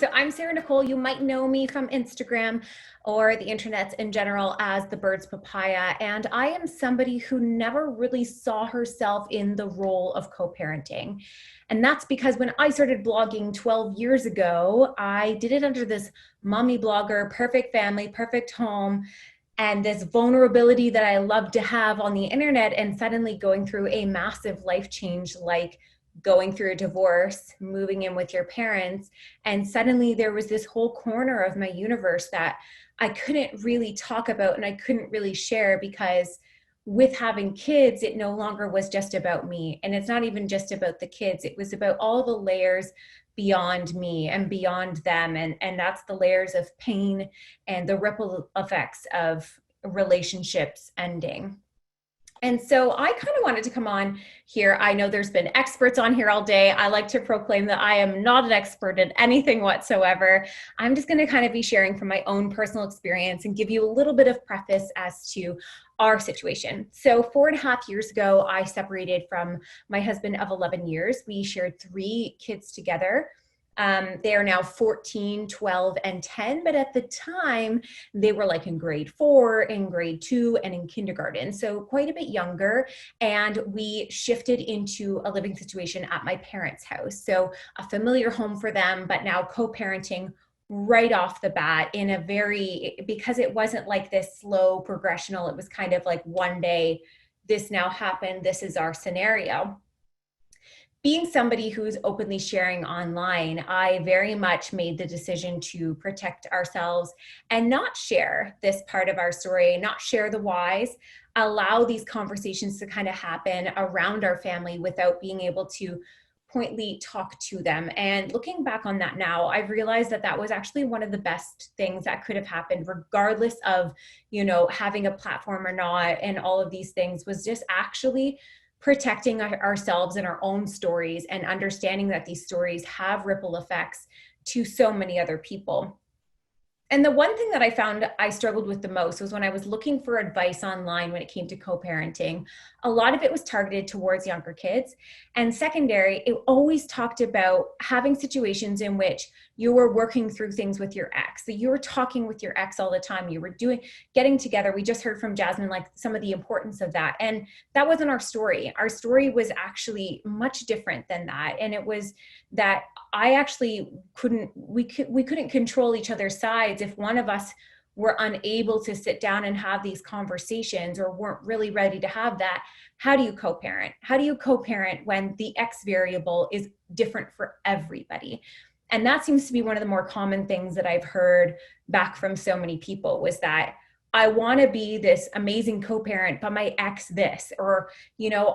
So I'm Sarah Nicole. You might know me from Instagram or the internet in general as the Bird's Papaya. And I am somebody who never really saw herself in the role of co-parenting. And that's because when I started blogging 12 years ago, I did it under this mommy blogger, perfect family, perfect home, and this vulnerability that I love to have on the internet, and suddenly going through a massive life change like going through a divorce, moving in with your parents. And suddenly there was this whole corner of my universe that I couldn't really talk about and I couldn't really share, because with having kids, it no longer was just about me. And it's not even just about the kids. It was about all the layers beyond me and beyond them. And that's the layers of pain and the ripple effects of relationships ending. And so I kind of wanted to come on here. I know there's been experts on here all day. I like to proclaim that I am not an expert in anything whatsoever. I'm just going to kind of be sharing from my own personal experience and give you a little bit of preface as to our situation. So 4.5 years ago, I separated from my husband of 11 years. We shared 3 kids together. They are now 14, 12, and 10, but at the time they were like in grade 4, in grade 2, and in kindergarten, so quite a bit younger. And we shifted into a living situation at my parents' house. So a familiar home for them, but now co-parenting right off the bat in a because it wasn't like this slow progressional, it was kind of like one day, this now happened, this is our scenario. Being somebody who's openly sharing online, I very much made the decision to protect ourselves and not share this part of our story, not share the whys, allow these conversations to kind of happen around our family without being able to pointedly talk to them. And looking back on that now, I've realized that that was actually one of the best things that could have happened, regardless of, having a platform or not, and all of these things, was just actually protecting ourselves and our own stories, and understanding that these stories have ripple effects to so many other people. And the one thing that I found I struggled with the most was when I was looking for advice online when it came to co-parenting. A lot of it was targeted towards younger kids. And secondary, it always talked about having situations in which you were working through things with your ex. So you were talking with your ex all the time. You were getting together. We just heard from Jasmine, like some of the importance of that. And that wasn't our story. Our story was actually much different than that. And it was that I actually we couldn't control each other's sides. If one of us were unable to sit down and have these conversations, or weren't really ready to have that, how do you co-parent? How do you co-parent when the X variable is different for everybody? And that seems to be one of the more common things that I've heard back from so many people, was that I want to be this amazing co-parent, but my ex this, or,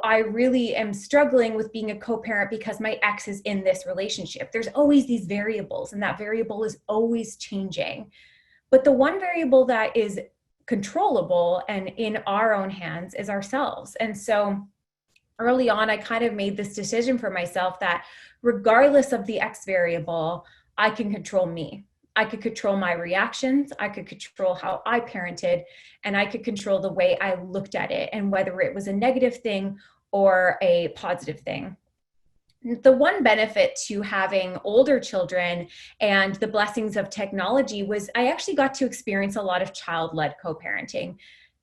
I really am struggling with being a co-parent because my ex is in this relationship. There's always these variables, and that variable is always changing. But the one variable that is controllable and in our own hands is ourselves. And so early on, I kind of made this decision for myself that regardless of the X variable, I can control me. I could control my reactions, I could control how I parented, and I could control the way I looked at it, and whether it was a negative thing or a positive thing. The one benefit to having older children and the blessings of technology was I actually got to experience a lot of child-led co-parenting.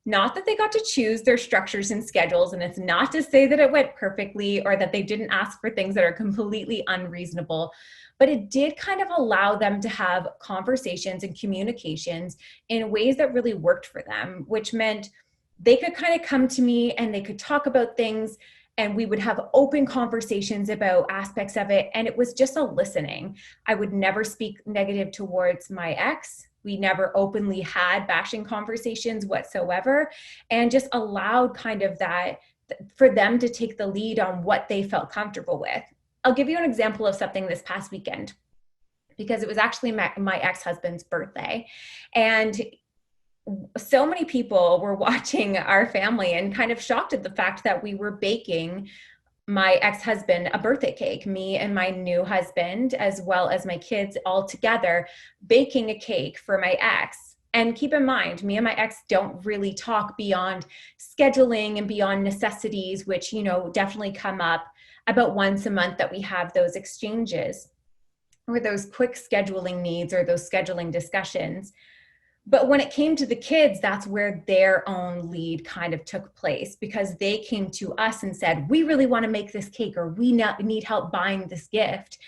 Not that they got to choose their structures and schedules, and it's not to say that it went perfectly or that they didn't ask for things that are completely unreasonable, but it did kind of allow them to have conversations and communications in ways that really worked for them, which meant they could kind of come to me and they could talk about things, and we would have open conversations about aspects of it. And it was just a listening. I would never speak negative towards my ex. We never openly had bashing conversations whatsoever, and just allowed kind of that for them to take the lead on what they felt comfortable with. I'll give you an example of something this past weekend, because it was actually my ex-husband's birthday. And so many people were watching our family and kind of shocked at the fact that we were baking my ex-husband a birthday cake, me and my new husband, as well as my kids, all together baking a cake for my ex. And keep in mind, me and my ex don't really talk beyond scheduling and beyond necessities, which, definitely come up about once a month that we have those exchanges. or those quick scheduling needs or those scheduling discussions. But when it came to the kids, that's where their own lead kind of took place, because they came to us and said, we really want to make this cake, or we need help buying this gift.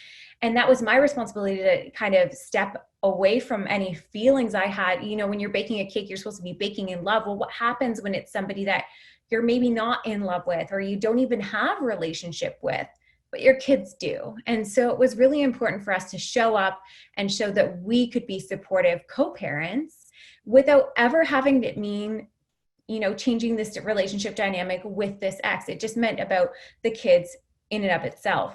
And that was my responsibility to kind of step away from any feelings I had. You know, when you're baking a cake, you're supposed to be baking in love. Well, what happens when it's somebody that you're maybe not in love with, or you don't even have a relationship with, but your kids do? And so it was really important for us to show up and show that we could be supportive co-parents without ever having it mean, you know, changing this relationship dynamic with this ex. It just meant about the kids in and of itself.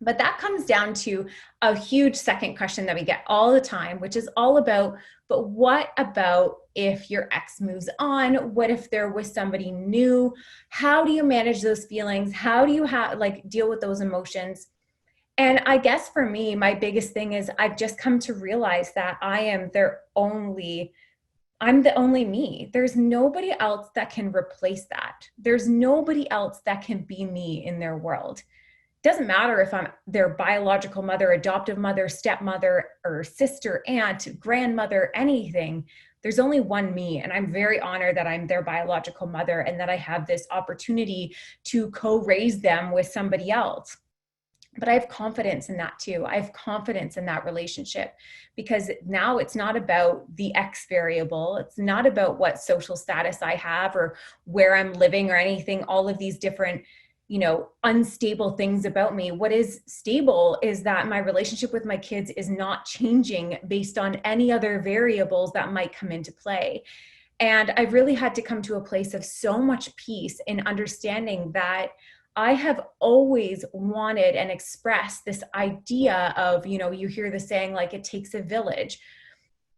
But that comes down to a huge second question that we get all the time, which is all about, but what about if your ex moves on? What if there was somebody new? How do you manage those feelings? How do you deal with those emotions? And I guess for me, my biggest thing is I've just come to realize that I'm the only me. There's nobody else that can replace that. There's nobody else that can be me in their world. Doesn't matter if I'm their biological mother, adoptive mother, stepmother, or sister, aunt, grandmother, anything. There's only one me. And I'm very honored that I'm their biological mother and that I have this opportunity to co-raise them with somebody else. But I have confidence in that too. I have confidence in that relationship, because now it's not about the X variable. It's not about what social status I have or where I'm living or anything, all of these different, you know, unstable things about me. What is stable is that my relationship with my kids is not changing based on any other variables that might come into play. And I really had to come to a place of so much peace in understanding that I have always wanted and expressed this idea of, you know, you hear the saying, like, it takes a village.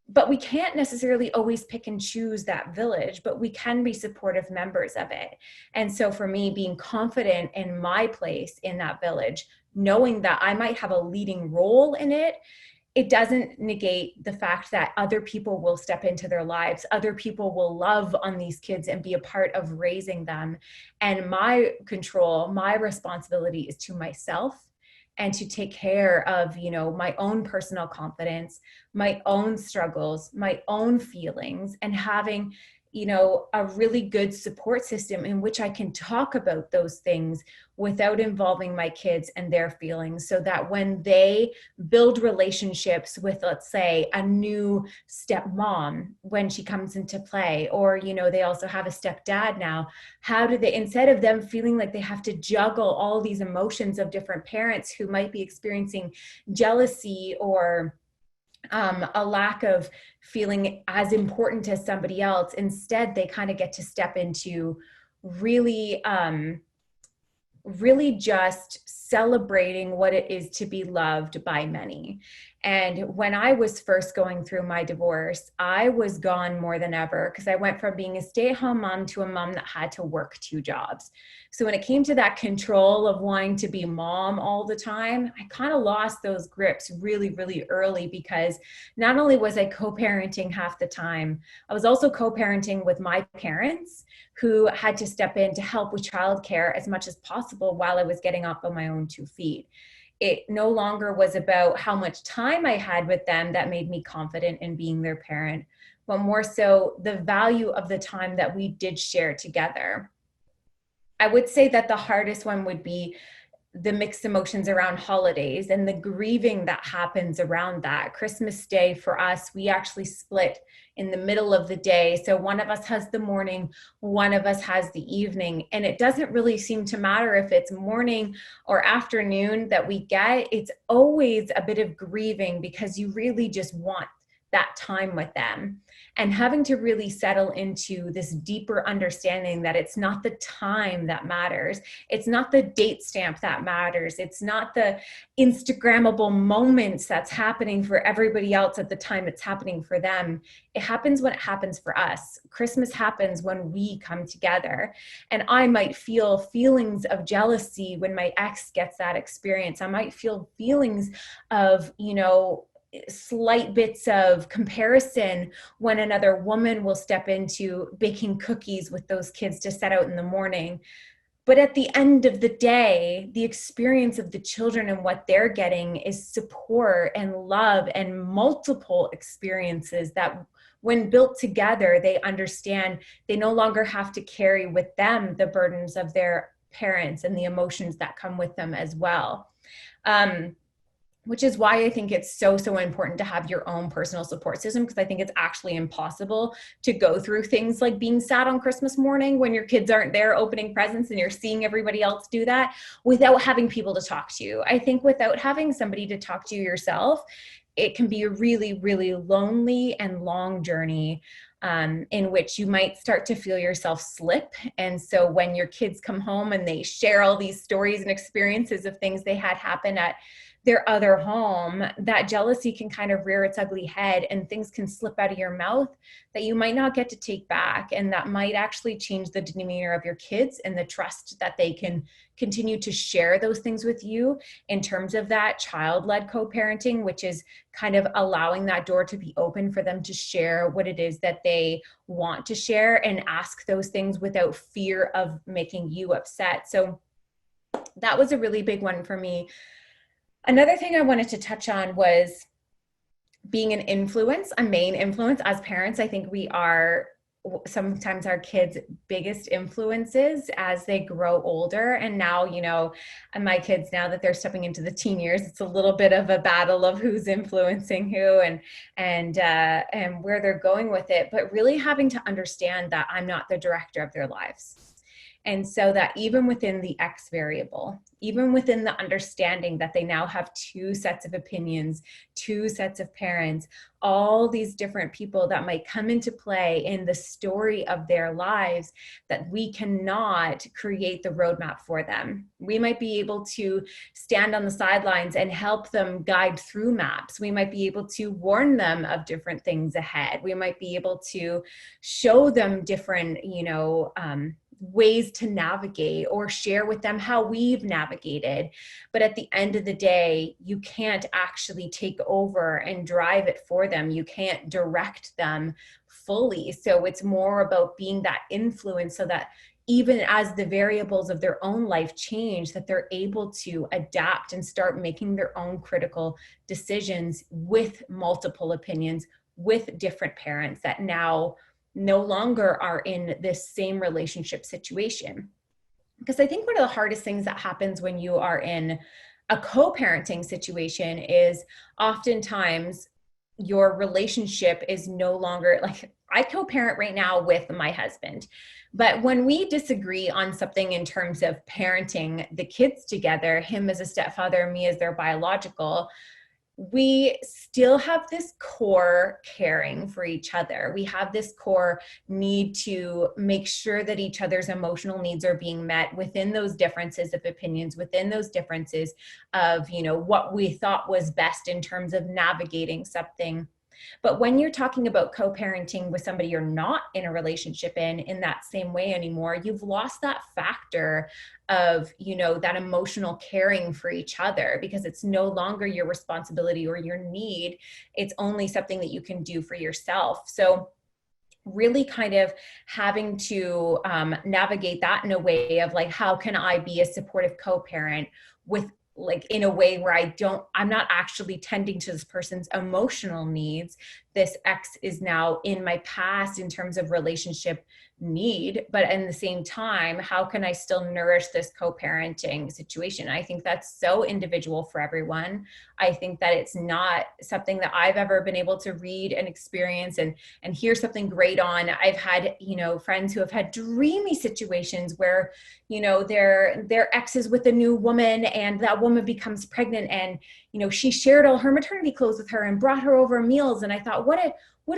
But we can't necessarily always pick and choose that village, but we can be supportive members of it. And so for me, being confident in my place in that village, knowing that I might have a leading role in it, it doesn't negate the fact that other people will step into their lives. Other people will love on these kids and be a part of raising them. And my control, my responsibility is to myself and to take care of, you know, my own personal confidence, my own struggles, my own feelings, and having, you know, a really good support system in which I can talk about those things without involving my kids and their feelings, so that when they build relationships with, let's say, a new stepmom when she comes into play, or, you know, they also have a stepdad now, how do they, instead of them feeling like they have to juggle all these emotions of different parents who might be experiencing jealousy or a lack of feeling as important as somebody else, instead they kind of get to step into really just celebrating what it is to be loved by many. And when I was first going through my divorce, I was gone more than ever, because I went from being a stay-at-home mom to a mom that had to work 2 jobs. So when it came to that control of wanting to be mom all the time, I kind of lost those grips really, really early, because not only was I co-parenting half the time, I was also co-parenting with my parents, who had to step in to help with childcare as much as possible while I was getting off on my own 2 feet. It no longer was about how much time I had with them that made me confident in being their parent, but more so the value of the time that we did share together. I would say that the hardest one would be the mixed emotions around holidays and the grieving that happens around that. Christmas Day for us, we actually split in the middle of the day. So one of us has the morning, one of us has the evening. And it doesn't really seem to matter if it's morning or afternoon that we get. It's always a bit of grieving, because you really just want that time with them, and having to really settle into this deeper understanding that it's not the time that matters. It's not the date stamp that matters. It's not the Instagrammable moments that's happening for everybody else at the time it's happening for them. It happens when it happens for us. Christmas happens when we come together. And I might feel feelings of jealousy when my ex gets that experience. I might feel feelings of, you know, slight bits of comparison when another woman will step into baking cookies with those kids to set out in the morning. But at the end of the day, the experience of the children and what they're getting is support and love and multiple experiences that, when built together, they understand they no longer have to carry with them the burdens of their parents and the emotions that come with them as well. Which is why I think it's so, so important to have your own personal support system, because I think it's actually impossible to go through things like being sad on Christmas morning when your kids aren't there opening presents and you're seeing everybody else do that without having people to talk to. I think without having somebody to talk to yourself, it can be a really, really lonely and long journey, in which you might start to feel yourself slip. And so when your kids come home and they share all these stories and experiences of things they had happen at their other home, that jealousy can kind of rear its ugly head and things can slip out of your mouth that you might not get to take back. And that might actually change the demeanor of your kids and the trust that they can continue to share those things with you in terms of that child-led co-parenting, which is kind of allowing that door to be open for them to share what it is that they want to share and ask those things without fear of making you upset. So that was a really big one for me. Another thing I wanted to touch on was being an influence, a main influence. As parents, I think we are sometimes our kids' biggest influences as they grow older. And now, and my kids, now that they're stepping into the teen years, it's a little bit of a battle of who's influencing who and where they're going with it. But really having to understand that I'm not the director of their lives. And so that even within the X variable, even within the understanding that they now have two sets of opinions, two sets of parents, all these different people that might come into play in the story of their lives, that we cannot create the roadmap for them. We might be able to stand on the sidelines and help them guide through maps. We might be able to warn them of different things ahead. We might be able to show them different, ways to navigate or share with them how we've navigated. But at the end of the day, you can't actually take over and drive it for them. You can't direct them fully. So it's more about being that influence so that even as the variables of their own life change, that they're able to adapt and start making their own critical decisions with multiple opinions, with different parents that now no longer are in this same relationship situation. Because I think one of the hardest things that happens when you are in a co-parenting situation is oftentimes your relationship is no longer, like, I co-parent right now with my husband, but when we disagree on something in terms of parenting the kids together, him as a stepfather, me as their biological, we still have this core caring for each other. We have this core need to make sure that each other's emotional needs are being met within those differences of opinions, within those differences of, what we thought was best in terms of navigating something. But when you're talking about co-parenting with somebody you're not in a relationship in that same way anymore, you've lost that factor of, that emotional caring for each other, because it's no longer your responsibility or your need. It's only something that you can do for yourself. So really kind of having to navigate that in a way of like, how can I be a supportive co-parent with, like, in a way where I'm not actually tending to this person's emotional needs. This X is now in my past in terms of relationship need, but in the same time, how can I still nourish this co-parenting situation? I think that's so individual for everyone. I think that it's not something that I've ever been able to read and experience and hear something great on. I've had, friends who have had dreamy situations where, their ex is with a new woman and that woman becomes pregnant and, she shared all her maternity clothes with her and brought her over meals. And I thought, what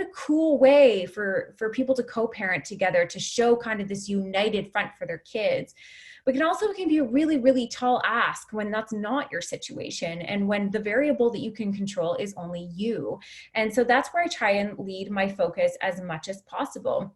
a cool way for people to co-parent together, to show kind of this united front for their kids. But it can be a really, really tall ask when that's not your situation and when the variable that you can control is only you. And so that's where I try and lead my focus as much as possible.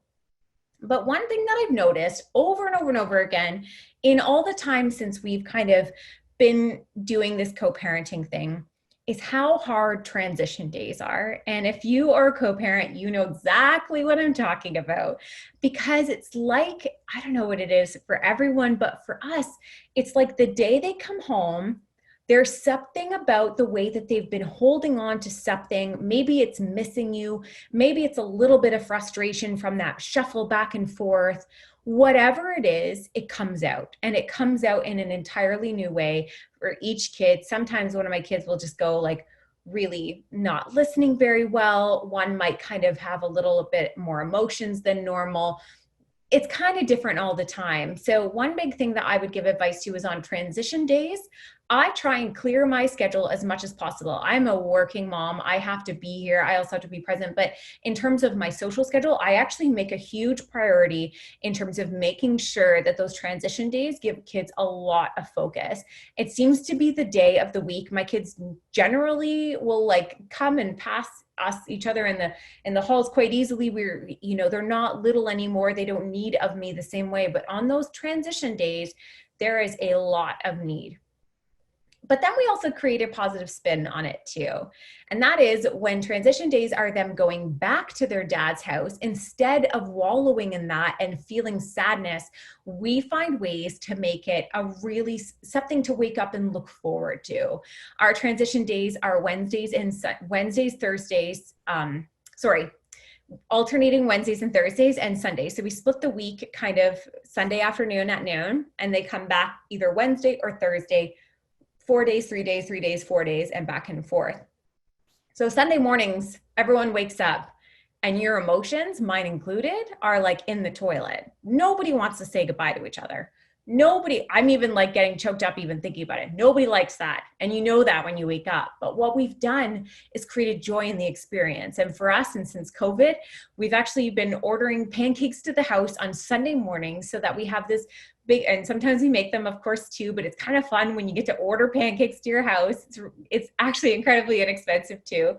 But one thing that I've noticed over and over and over again in all the time since we've kind of been doing this co-parenting thing is how hard transition days are. And if you are a co-parent, you know exactly what I'm talking about, because it's like, I don't know what it is for everyone, but for us, it's like the day they come home, there's something about the way that they've been holding on to something. Maybe it's missing you. Maybe it's a little bit of frustration from that shuffle back and forth. Whatever it is, it comes out, and it comes out in an entirely new way for each kid. Sometimes one of my kids will just go like really not listening very well. One might kind of have a little bit more emotions than normal. It's kind of different all the time. So one big thing that I would give advice to is on transition days, I try and clear my schedule as much as possible. I'm a working mom. I have to be here. I also have to be present. But in terms of my social schedule, I actually make a huge priority in terms of making sure that those transition days give kids a lot of focus. It seems to be the day of the week. My kids generally will like come and pass us each other in the halls quite easily. We're, you know, they're not little anymore. They don't need of me the same way. But on those transition days, there is a lot of need. But then we also create a positive spin on it too. And that is when transition days are them going back to their dad's house, instead of wallowing in that and feeling sadness, we find ways to make it a really something to wake up and look forward to. Our transition days are alternating Wednesdays and Thursdays and Sundays. So we split the week kind of Sunday afternoon at noon, and they come back either Wednesday or Thursday, 4 days, 3 days, 3 days, 4 days, and back and forth. So Sunday mornings, everyone wakes up and your emotions, mine included, are like in the toilet. Nobody wants to say goodbye to each other. Nobody, I'm even like getting choked up even thinking about it. Nobody likes that. And you know that when you wake up. But what we've done is created joy in the experience. And for us, and since COVID, we've actually been ordering pancakes to the house on Sunday mornings so that we have this big, and sometimes we make them, of course, too, but it's kind of fun when you get to order pancakes to your house. It's actually incredibly inexpensive too.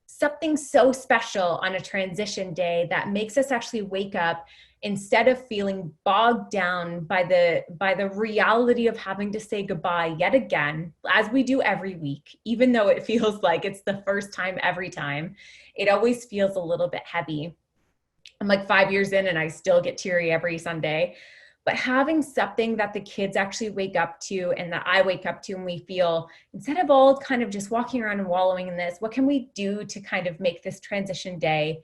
Something so special on a transition day that makes us actually wake up instead of feeling bogged down by the reality of having to say goodbye yet again, as we do every week. Even though it feels like it's the first time every time, it always feels a little bit heavy. I'm like 5 years in and I still get teary every Sunday. But having something that the kids actually wake up to and that I wake up to, and we feel, instead of all kind of just walking around and wallowing in this, what can we do to kind of make this transition day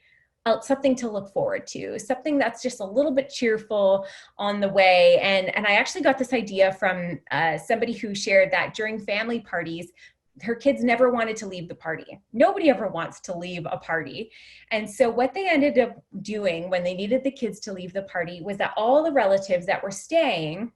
something to look forward to, something that's just a little bit cheerful on the way. And I actually got this idea from somebody who shared that during family parties, her kids never wanted to leave the party. Nobody ever wants to leave a party. And so what they ended up doing when they needed the kids to leave the party was that all the relatives that were staying,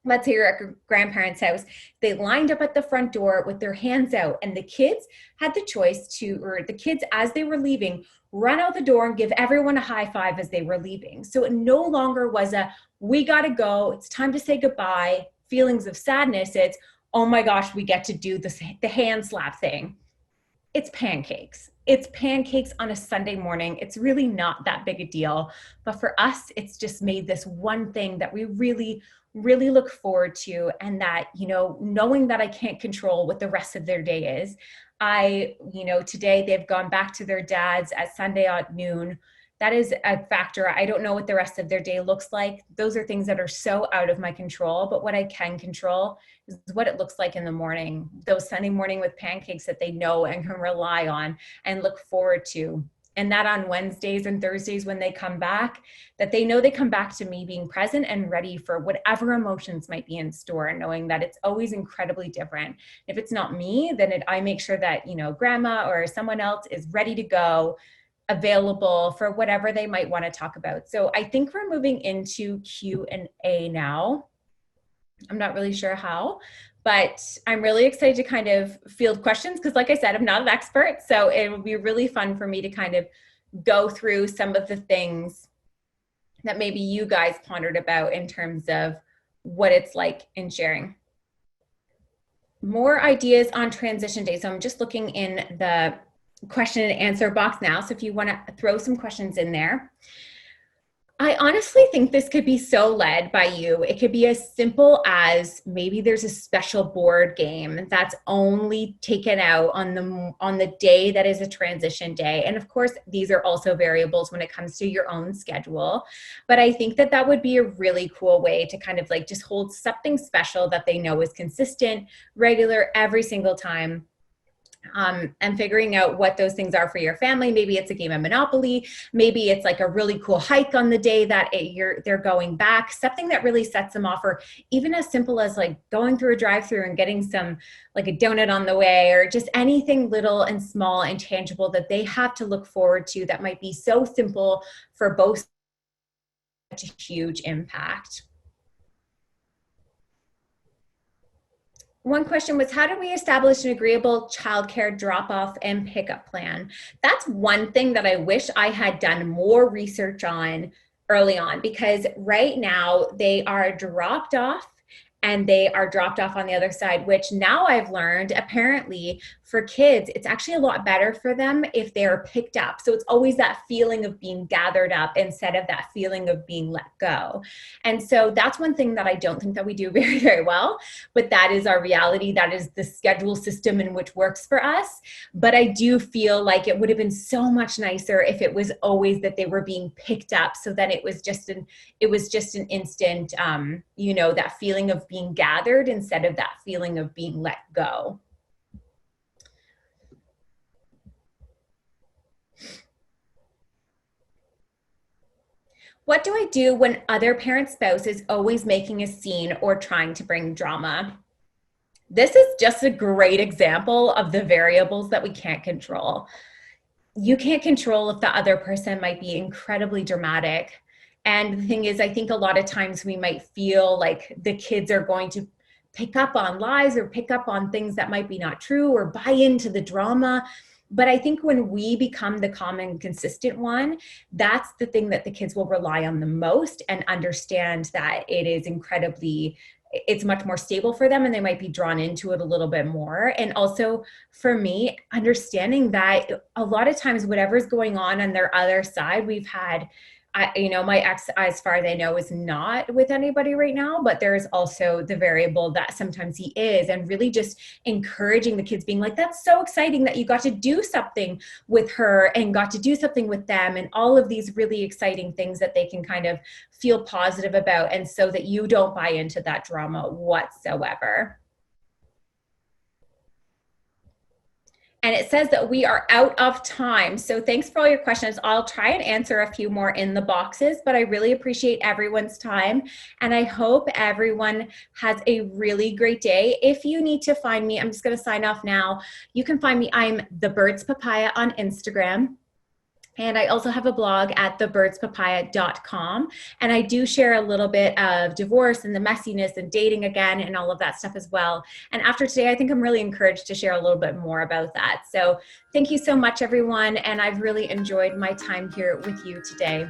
let's say you're at your grandparents' house, they lined up at the front door with their hands out, and the kids had the choice to, or the kids as they were leaving, run out the door and give everyone a high five as they were leaving. So it no longer was a, we gotta go, it's time to say goodbye, feelings of sadness. It's, oh my gosh, we get to do this, the hand slap thing. It's pancakes. It's pancakes on a Sunday morning. It's really not that big a deal. But for us, it's just made this one thing that we really, really look forward to. And that, you know, knowing that I can't control what the rest of their day is, today they've gone back to their dads at Sunday at noon. That is a factor. I don't know what the rest of their day looks like. Those are things that are so out of my control, but what I can control is what it looks like in the morning, those Sunday morning with pancakes that they know and can rely on and look forward to. And that on Wednesdays and Thursdays when they come back, that they know they come back to me being present and ready for whatever emotions might be in store, knowing that it's always incredibly different. If it's not me, then I make sure that, you know, grandma or someone else is ready to go, available for whatever they might want to talk about. So I think we're moving into Q&A now. I'm not really sure how, but I'm really excited to kind of field questions because, like I said, I'm not an expert. So it will be really fun for me to kind of go through some of the things that maybe you guys pondered about in terms of what it's like in sharing. More ideas on transition day. So I'm just looking in the question and answer box now. So if you want to throw some questions in there. I honestly think this could be so led by you. It could be as simple as maybe there's a special board game that's only taken out on the day that is a transition day. And of course, these are also variables when it comes to your own schedule. But I think that that would be a really cool way to kind of like just hold something special that they know is consistent, regular every single time, and figuring out what those things are for your family. Maybe it's a game of Monopoly. Maybe it's like a really cool hike on the day that they're going back, something that really sets them off, or even as simple as like going through a drive-through and getting some like a donut on the way, or just anything little and small and tangible that they have to look forward to that might be so simple for both, such a huge impact. One question was, how do we establish an agreeable childcare drop-off and pickup plan? That's one thing that I wish I had done more research on early on, because right now they are dropped off and they are dropped off on the other side, which now I've learned apparently for kids, it's actually a lot better for them if they are picked up. So it's always that feeling of being gathered up instead of that feeling of being let go. And so that's one thing that I don't think that we do very, very well, but that is our reality. That is the schedule system in which works for us. But I do feel like it would have been so much nicer if it was always that they were being picked up. So then it was just an instant, that feeling of being gathered instead of that feeling of being let go. What do I do when other parent spouse is always making a scene or trying to bring drama? This is just a great example of the variables that we can't control. You can't control if the other person might be incredibly dramatic. And the thing is, I think a lot of times we might feel like the kids are going to pick up on lies or pick up on things that might be not true or buy into the drama. But I think when we become the common consistent one, that's the thing that the kids will rely on the most and understand that it's much more stable for them and they might be drawn into it a little bit more. And also for me, understanding that a lot of times whatever's going on their other side, my ex, as far as I know, is not with anybody right now, but there's also the variable that sometimes he is, and really just encouraging the kids, being like, that's so exciting that you got to do something with her and got to do something with them, and all of these really exciting things that they can kind of feel positive about, and so that you don't buy into that drama whatsoever. And it says that we are out of time. So thanks for all your questions. I'll try and answer a few more in the boxes, but I really appreciate everyone's time. And I hope everyone has a really great day. If you need to find me, I'm just going to sign off now. You can find me. I'm the Birds Papaya on Instagram. And I also have a blog at thebirdspapaya.com. And I do share a little bit of divorce and the messiness and dating again and all of that stuff as well. And after today, I think I'm really encouraged to share a little bit more about that. So thank you so much, everyone. And I've really enjoyed my time here with you today.